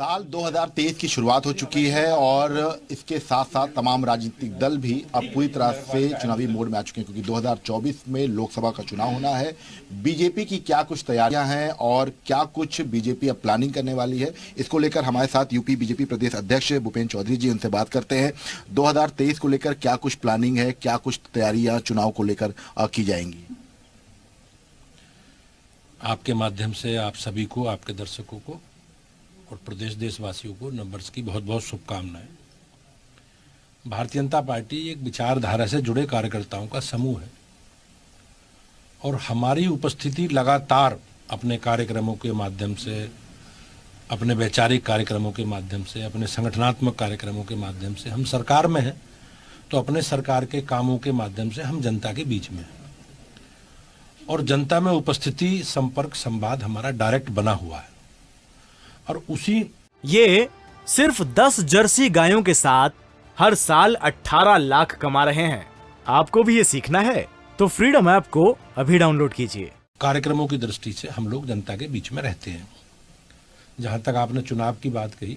साल 2023 की शुरुआत हो चुकी है और इसके साथ साथ तमाम राजनीतिक दल भी अब पूरी तरह से चुनावी मोड में आ चुके हैं, क्योंकि 2024 में लोकसभा का चुनाव होना है। बीजेपी की क्या कुछ तैयारियां हैं और क्या कुछ बीजेपी अब प्लानिंग करने वाली है, इसको लेकर हमारे साथ यूपी बीजेपी प्रदेश अध्यक्ष भूपेंद्र चौधरी जी, उनसे बात करते हैं। 2023 को लेकर क्या कुछ प्लानिंग है, क्या कुछ तैयारियां चुनाव को लेकर की जाएंगी? आपके माध्यम से आप सभी को, आपके दर्शकों को और प्रदेश देशवासियों को नववर्ष की बहुत बहुत शुभकामनाएं। भारतीय जनता पार्टी एक विचारधारा से जुड़े कार्यकर्ताओं का समूह है और हमारी उपस्थिति लगातार अपने कार्यक्रमों के माध्यम से, अपने वैचारिक कार्यक्रमों के माध्यम से, अपने संगठनात्मक कार्यक्रमों के माध्यम से, हम सरकार में हैं तो अपने सरकार के कामों के माध्यम से हम जनता के बीच में हैं और जनता में उपस्थिति, संपर्क, संवाद हमारा डायरेक्ट बना हुआ है। और उसी ये सिर्फ 10 जर्सी गायों के साथ हर साल 18 लाख कमा रहे हैं। आपको भी ये सीखना है तो फ्रीडम ऐप को अभी डाउनलोड कीजिए। कार्यक्रमों की दृष्टि से हम लोग जनता के बीच में रहते हैं। जहां तक आपने चुनाव की बात कही,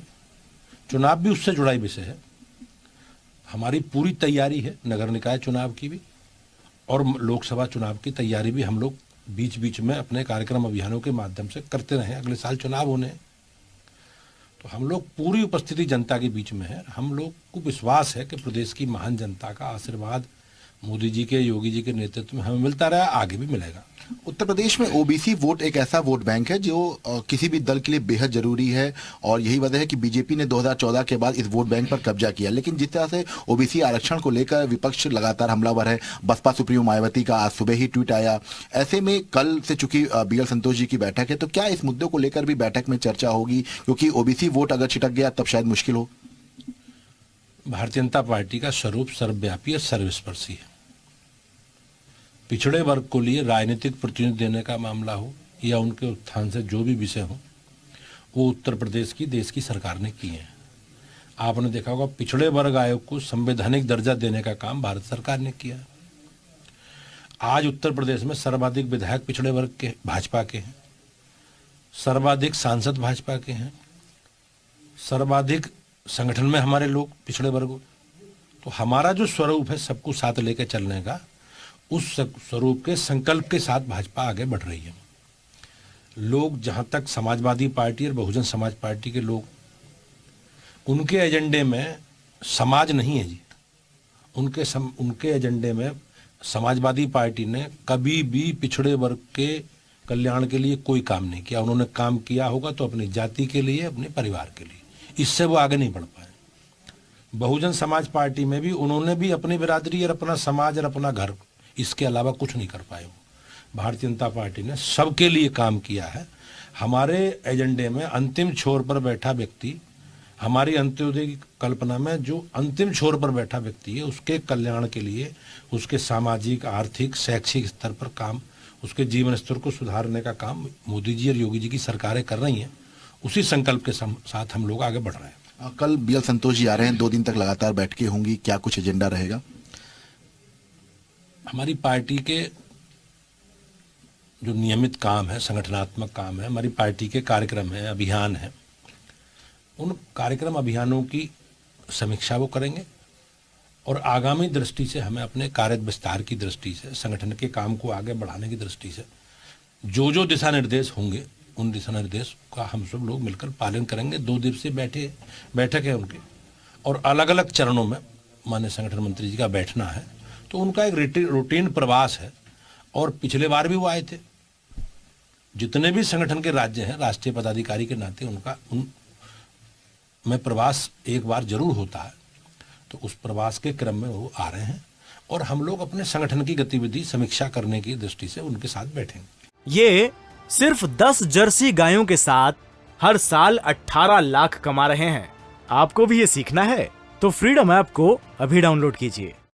चुनाव भी उससे जुड़ा ही विषय है। हमारी पूरी तैयारी है नगर निकाय चुनाव की भी और लोकसभा चुनाव की तैयारी भी हम लोग बीच बीच में अपने कार्यक्रम अभियानों के माध्यम से करते रहे। अगले साल चुनाव होने हैं तो हम लोग पूरी उपस्थिति जनता के बीच में है। हम लोग को विश्वास है कि प्रदेश की महान जनता का आशीर्वाद मोदी जी के, योगी जी के नेतृत्व में हमें मिलता रहा, आगे भी मिलेगा। उत्तर प्रदेश में ओबीसी वोट एक ऐसा वोट बैंक है जो किसी भी दल के लिए बेहद जरूरी है और यही वजह है कि बीजेपी ने 2014 के बाद इस वोट बैंक पर कब्जा किया। लेकिन जिस तरह से ओबीसी आरक्षण को लेकर विपक्ष लगातार हमलावर है, बसपा सुप्रीमो मायावती का आज सुबह ही ट्वीट आया। ऐसे में कल से चूंकि बीएल संतोष जी की बैठक है, तो क्या इस मुद्दे को लेकर भी बैठक में चर्चा होगी? क्योंकि ओबीसी वोट अगर छिटक गया तब शायद मुश्किल हो। भारतीय जनता पार्टी का स्वरूप सर्वव्यापी और सर्वस्पर्शी है। पिछड़े वर्ग को लिए राजनीतिक प्रतिनिधि देने का मामला हो या उनके उत्थान से जो भी विषय हो, वो उत्तर प्रदेश की, देश की सरकार ने किए हैं। आपने देखा होगा पिछड़े वर्ग आयोग को संवैधानिक दर्जा देने का काम भारत सरकार ने किया है। आज उत्तर प्रदेश में सर्वाधिक विधायक पिछड़े वर्ग के भाजपा के हैं, सर्वाधिक सांसद भाजपा के हैं, सर्वाधिक संगठन में हमारे लोग पिछड़े वर्ग। तो हमारा जो स्वरूप है सबको साथ लेकर चलने का, उस स्वरूप के संकल्प के साथ भाजपा आगे बढ़ रही है। लोग जहां तक समाजवादी पार्टी और बहुजन समाज पार्टी के लोग, उनके एजेंडे में समाज नहीं है जी। उनके एजेंडे में समाजवादी पार्टी ने कभी भी पिछड़े वर्ग के कल्याण के लिए कोई काम नहीं किया। उन्होंने काम किया होगा तो अपनी जाति के लिए, अपने परिवार के लिए, इससे वो आगे नहीं बढ़ पाए। बहुजन समाज पार्टी में भी उन्होंने भी अपनी बिरादरी और अपना समाज और अपना घर, इसके अलावा कुछ नहीं कर पाए। भारतीय जनता पार्टी ने सबके लिए काम किया है। हमारे एजेंडे में अंतिम छोर पर बैठा व्यक्ति, हमारी अंत्योदय की कल्पना में जो अंतिम छोर पर बैठा व्यक्ति है, उसके कल्याण के लिए, उसके सामाजिक, आर्थिक, शैक्षिक स्तर पर काम, उसके जीवन स्तर को सुधारने का काम मोदी जी और योगी जी की सरकारें कर रही हैं। उसी संकल्प के साथ हम लोग आगे बढ़ रहे हैं। कल बीएल संतोष जी आ रहे हैं, 2 दिन तक लगातार बैठकें होंगी, क्या कुछ एजेंडा रहेगा? हमारी पार्टी के जो नियमित काम है, संगठनात्मक काम है, हमारी पार्टी के कार्यक्रम है, अभियान है, उन कार्यक्रम अभियानों की समीक्षा वो करेंगे और आगामी दृष्टि से हमें अपने कार्य विस्तार की दृष्टि से, संगठन के काम को आगे बढ़ाने की दृष्टि से जो जो दिशा निर्देश होंगे, उन दिशा निर्देश का हम सब लोग मिलकर पालन करेंगे। 2 दिवसीय बैठक है उनके और अलग अलग चरणों में माननीय संगठन मंत्री जी का बैठना है। तो उनका एक रूटीन प्रवास है और पिछले बार भी वो आए थे। जितने भी संगठन के राज्य हैं, राष्ट्रीय पदाधिकारी के नाते उनका में प्रवास एक बार जरूर होता है। तो उस प्रवास के क्रम में वो आ रहे हैं और हम लोग अपने संगठन की गतिविधि समीक्षा करने की दृष्टि से उनके साथ बैठेंगे। ये सिर्फ 10 जर्सी गायों के साथ हर साल 18 लाख कमा रहे हैं। आपको भी ये सीखना है तो फ्रीडम ऐप को अभी डाउनलोड कीजिए।